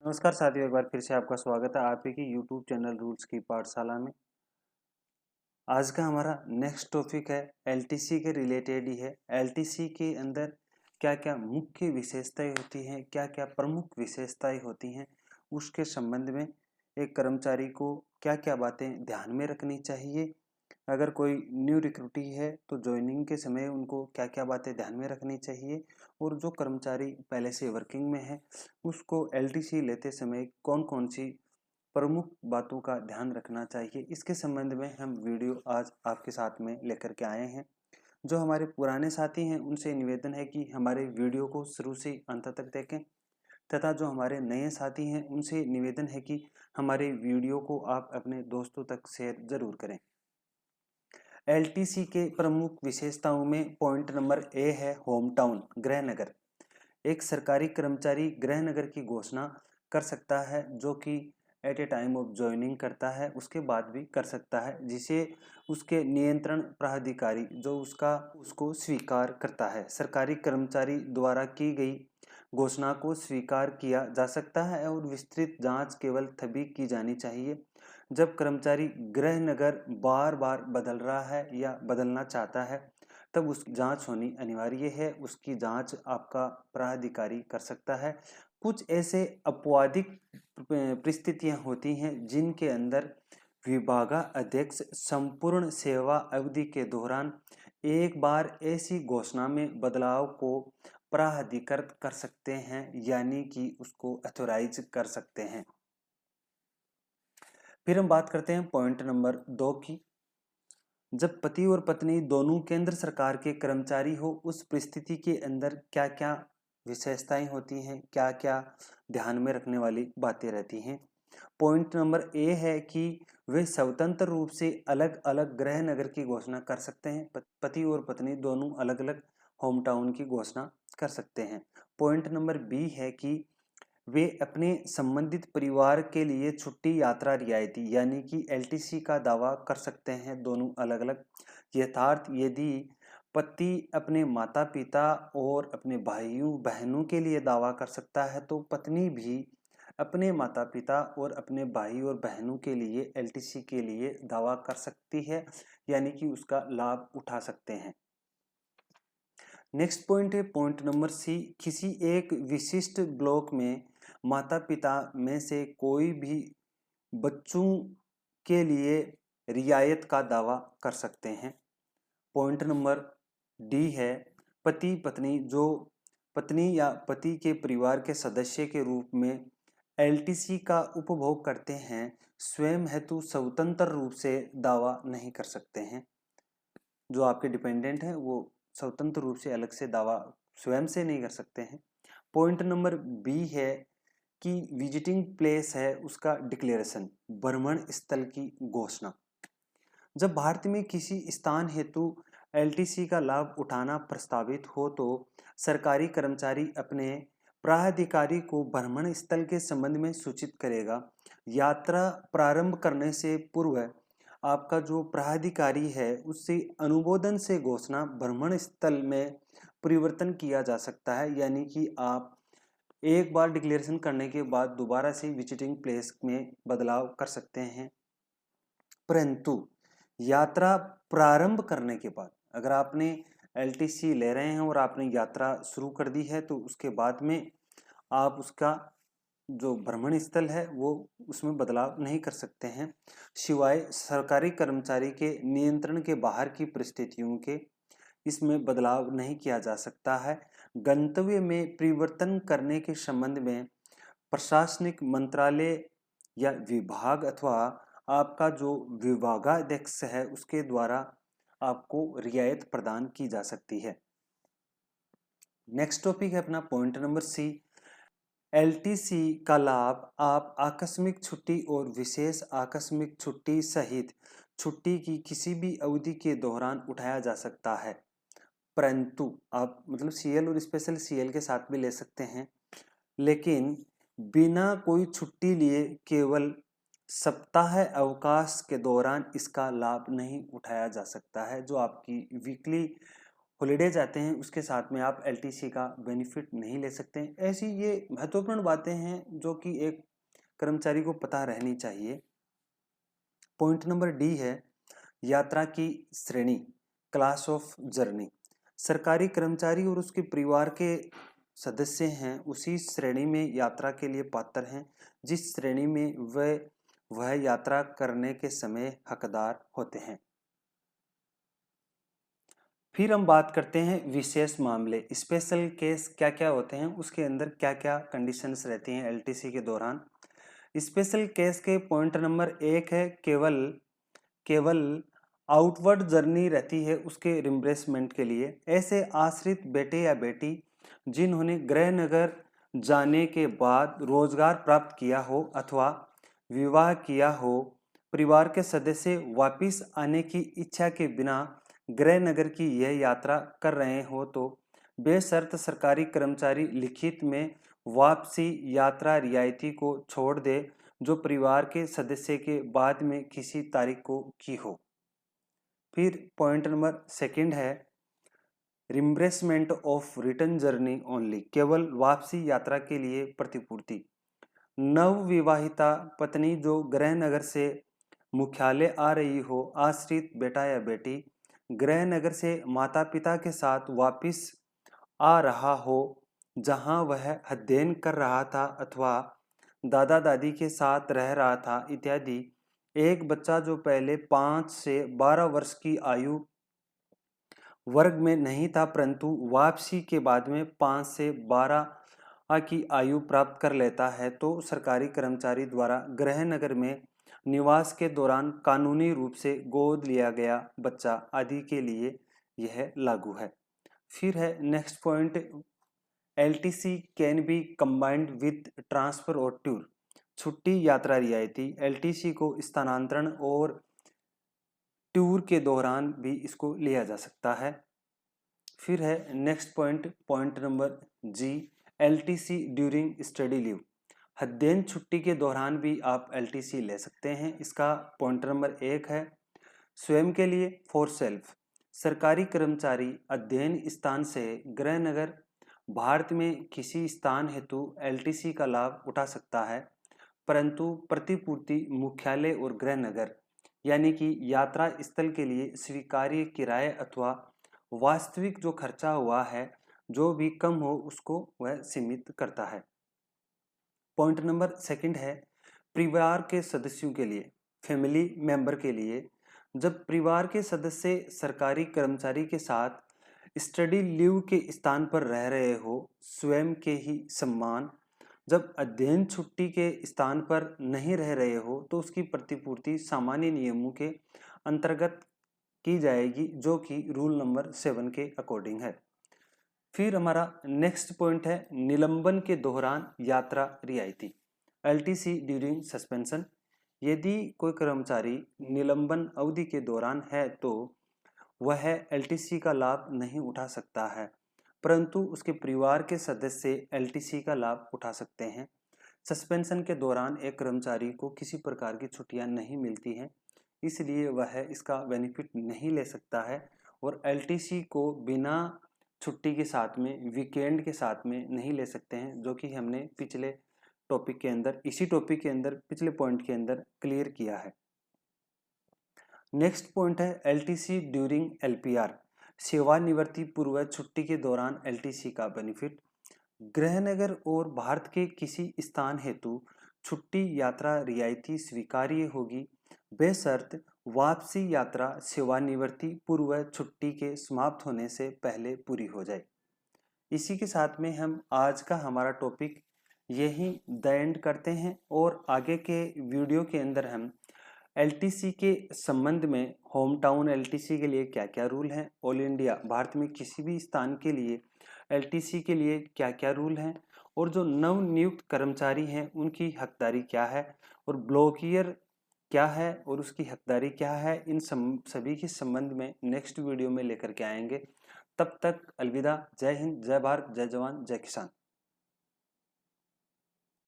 नमस्कार साथियों, एक बार फिर से आपका स्वागत है आप ही की यूट्यूब चैनल रूल्स की पाठशाला में। आज का हमारा नेक्स्ट टॉपिक है एलटीसी के रिलेटेड ही है। एलटीसी के अंदर क्या क्या मुख्य विशेषताएं होती हैं, क्या क्या प्रमुख विशेषताएं होती हैं, उसके संबंध में एक कर्मचारी को क्या क्या बातें ध्यान में रखनी चाहिए। अगर कोई न्यू रिक्रूटी है तो ज्वाइनिंग के समय उनको क्या क्या बातें ध्यान में रखनी चाहिए, और जो कर्मचारी पहले से वर्किंग में है उसको एलटीसी लेते समय कौन कौन सी प्रमुख बातों का ध्यान रखना चाहिए, इसके संबंध में हम वीडियो आज आपके साथ में लेकर के आए हैं। जो हमारे पुराने साथी हैं उनसे निवेदन है कि हमारे वीडियो को शुरू से अंत तक देखें, तथा जो हमारे नए साथी हैं उनसे निवेदन है कि हमारे वीडियो को आप अपने दोस्तों तक शेयर जरूर करें। एलटीसी के प्रमुख विशेषताओं में पॉइंट नंबर ए है होम टाउन, गृह नगर। एक सरकारी कर्मचारी गृह नगर की घोषणा कर सकता है, जो कि at a time of joining करता है, उसके बाद भी कर सकता है, जिसे उसके नियंत्रण प्राधिकारी जो उसको स्वीकार करता है। सरकारी कर्मचारी द्वारा की गई घोषणा को स्वीकार किया जा सकता है और विस्तृत जांच केवल तभी की जानी चाहिए जब कर्मचारी गृह नगर बार बार बदल रहा है या बदलना चाहता है, तब उसकी जांच होनी अनिवार्य है। उसकी जांच आपका प्राधिकारी कर सकता है। कुछ ऐसे अपवादिक परिस्थितियां होती हैं जिनके अंदर विभागाध्यक्ष संपूर्ण सेवा अवधि के दौरान एक बार ऐसी घोषणा में बदलाव को प्राधिकृत कर सकते हैं, यानी कि उसको अथोराइज कर सकते हैं। फिर हम बात करते हैं पॉइंट नंबर 2 की। जब पति और पत्नी दोनों केंद्र सरकार के कर्मचारी हो, उस परिस्थिति के अंदर क्या क्या विशेषताएं होती हैं, क्या क्या ध्यान में रखने वाली बातें रहती हैं। पॉइंट नंबर ए है कि वे स्वतंत्र रूप से अलग अलग गृह नगर की घोषणा कर सकते हैं। पति और पत्नी दोनों अलग अलग होम टाउन की घोषणा कर सकते हैं। पॉइंट नंबर बी है कि वे अपने संबंधित परिवार के लिए छुट्टी यात्रा रियायती यानी कि एलटीसी का दावा कर सकते हैं, दोनों अलग अलग। यथार्थ यदि पति अपने माता पिता और अपने भाइयों बहनों के लिए दावा कर सकता है, तो पत्नी भी अपने माता पिता और अपने भाई और बहनों के लिए एलटीसी के लिए दावा कर सकती है, यानी कि उसका लाभ उठा सकते हैं। नेक्स्ट पॉइंट है पॉइंट नंबर सी। किसी एक विशिष्ट ब्लॉक में माता पिता में से कोई भी बच्चों के लिए रियायत का दावा कर सकते हैं। पॉइंट नंबर डी है पति पत्नी जो पत्नी या पति के परिवार के सदस्य के रूप में एलटीसी का उपभोग करते हैं, स्वयं हेतु स्वतंत्र रूप से दावा नहीं कर सकते हैं। जो आपके डिपेंडेंट हैं वो स्वतंत्र रूप से अलग से दावा स्वयं से नहीं कर सकते हैं। पॉइंट नंबर बी है कि विजिटिंग प्लेस है उसका डिक्लेरेशन, भ्रमण स्थल की घोषणा। जब भारत में किसी स्थान हेतु एलटीसी का लाभ उठाना प्रस्तावित हो, तो सरकारी कर्मचारी अपने प्राधिकारी को भ्रमण स्थल के संबंध में सूचित करेगा। यात्रा प्रारंभ करने से पूर्व आपका जो प्राधिकारी है उससे अनुमोदन से घोषणा भ्रमण स्थल में परिवर्तन किया जा सकता है, यानी कि आप एक बार डिक्लेरेशन करने के बाद दोबारा से विजिटिंग प्लेस में बदलाव कर सकते हैं। परंतु यात्रा प्रारंभ करने के बाद, अगर आपने एलटीसी ले रहे हैं और आपने यात्रा शुरू कर दी है, तो उसके बाद में आप उसका जो भ्रमण स्थल है वो उसमें बदलाव नहीं कर सकते हैं, सिवाय सरकारी कर्मचारी के नियंत्रण के बाहर की परिस्थितियों के। इसमें बदलाव नहीं किया जा सकता है। गंतव्य में परिवर्तन करने के संबंध में प्रशासनिक मंत्रालय या विभाग अथवा आपका जो विभागाध्यक्ष है उसके द्वारा आपको रियायत प्रदान की जा सकती है। नेक्स्ट टॉपिक है अपना पॉइंट नंबर सी। एलटीसी का लाभ आप आकस्मिक छुट्टी और विशेष आकस्मिक छुट्टी सहित छुट्टी की किसी भी अवधि के दौरान उठाया जा सकता है, परंतु आप मतलब सीएल और स्पेशल सीएल के साथ भी ले सकते हैं, लेकिन बिना कोई छुट्टी लिए केवल सप्ताह अवकाश के दौरान इसका लाभ नहीं उठाया जा सकता है। जो आपकी वीकली हॉलीडे जाते हैं उसके साथ में आप एलटीसी का बेनिफिट नहीं ले सकते हैं। ऐसी ये महत्वपूर्ण बातें हैं जो कि एक कर्मचारी को पता रहनी चाहिए। पॉइंट नंबर डी है यात्रा की श्रेणी, क्लास ऑफ जर्नी। सरकारी कर्मचारी और उसके परिवार के सदस्य हैं उसी श्रेणी में यात्रा के लिए पात्र हैं जिस श्रेणी में वह यात्रा करने के समय हकदार होते हैं। फिर हम बात करते हैं विशेष मामले, स्पेशल केस क्या क्या होते हैं, उसके अंदर क्या क्या कंडीशंस रहती हैं एलटीसी के दौरान। स्पेशल केस के पॉइंट नंबर 1 है केवल आउटवर्ड जर्नी रहती है उसके रिम्बर्समेंट के लिए। ऐसे आश्रित बेटे या बेटी जिन्होंने गृह नगर जाने के बाद रोजगार प्राप्त किया हो अथवा विवाह किया हो, परिवार के सदस्य वापिस आने की इच्छा के बिना गृह नगर की यह यात्रा कर रहे हो तो बेशर्त सरकारी कर्मचारी लिखित में वापसी यात्रा रियायती को छोड़ दे जो परिवार के सदस्य के बाद में किसी तारीख को की हो। फिर पॉइंट नंबर 2 है reimbursement of return journey only, केवल वापसी यात्रा के लिए प्रतिपूर्ति। नवविवाहिता पत्नी जो गृह नगर से मुख्यालय आ रही हो, आश्रित बेटा या बेटी गृह नगर से माता पिता के साथ वापिस आ रहा हो जहां वह अध्ययन कर रहा था अथवा दादा दादी के साथ रह रहा था इत्यादि। एक बच्चा जो पहले 5 से 12 वर्ष की आयु वर्ग में नहीं था परंतु वापसी के बाद में 5 से 12 की आयु प्राप्त कर लेता है तो सरकारी कर्मचारी द्वारा गृह नगर में निवास के दौरान कानूनी रूप से गोद लिया गया बच्चा आदि के लिए यह लागू है। फिर है next point, LTC can be combined with transfer और टूर, छुट्टी यात्रा रियायती एलटीसी को स्थानांतरण और टूर के दौरान भी इसको लिया जा सकता है। फिर है नेक्स्ट पॉइंट नंबर जी, एलटीसी ड्यूरिंग स्टडी लीव, अध्ययन छुट्टी के दौरान भी आप एलटीसी ले सकते हैं। इसका पॉइंट नंबर 1 है स्वयं के लिए फॉर सेल्फ, सरकारी कर्मचारी अध्ययन स्थान से गृह नगर भारत में किसी स्थान हेतु एलटीसी का लाभ उठा सकता है परंतु प्रतिपूर्ति मुख्यालय और गृह नगर यानी कि यात्रा स्थल के लिए स्वीकार्य किराए अथवा वास्तविक जो खर्चा हुआ है जो भी कम हो उसको वह सीमित करता है। पॉइंट नंबर 2 है परिवार के सदस्यों के लिए, फैमिली मेंबर के लिए, जब परिवार के सदस्य सरकारी कर्मचारी के साथ स्टडी लीव के स्थान पर रह रहे हो स्वयं के ही सम्मान, जब अध्ययन छुट्टी के स्थान पर नहीं रह रहे हो तो उसकी प्रतिपूर्ति सामान्य नियमों के अंतर्गत की जाएगी जो कि रूल नंबर 7 के अकॉर्डिंग है। फिर हमारा नेक्स्ट पॉइंट है निलंबन के दौरान यात्रा रियायती, एलटीसी ड्यूरिंग सस्पेंशन, यदि कोई कर्मचारी निलंबन अवधि के दौरान है तो वह एलटीसी का लाभ नहीं उठा सकता है परंतु उसके परिवार के सदस्य एलटीसी का लाभ उठा सकते हैं। सस्पेंशन के दौरान एक कर्मचारी को किसी प्रकार की छुट्टियां नहीं मिलती हैं इसलिए वह इसका बेनिफिट नहीं ले सकता है और एलटीसी को बिना छुट्टी के साथ में वीकेंड के साथ में नहीं ले सकते हैं जो कि हमने पिछले टॉपिक के अंदर इसी टॉपिक के अंदर पिछले पॉइंट के अंदर क्लियर किया है। नेक्स्ट पॉइंट है एलटीसी ड्यूरिंग एलपीआर, सेवानिवृत्ति पूर्व छुट्टी के दौरान एलटीसी का बेनिफिट, गृहनगर और भारत के किसी स्थान हेतु छुट्टी यात्रा रियायती स्वीकार्य होगी बेशर्त वापसी यात्रा सेवानिवृत्ति पूर्व छुट्टी के समाप्त होने से पहले पूरी हो जाए। इसी के साथ में हम आज का हमारा टॉपिक यही द एंड करते हैं और आगे के वीडियो के अंदर हम एलटीसी के संबंध में होम टाउन एलटीसी के लिए क्या क्या रूल हैं, ऑल इंडिया भारत में किसी भी स्थान के लिए एलटीसी के लिए क्या क्या रूल हैं और जो नव नियुक्त कर्मचारी हैं उनकी हकदारी क्या है और ब्लॉकियर क्या है और उसकी हकदारी क्या है, इन सभी के संबंध में नेक्स्ट वीडियो में लेकर के आएंगे। तब तक अलविदा, जय हिंद, जय भारत, जय जवान, जय किसान।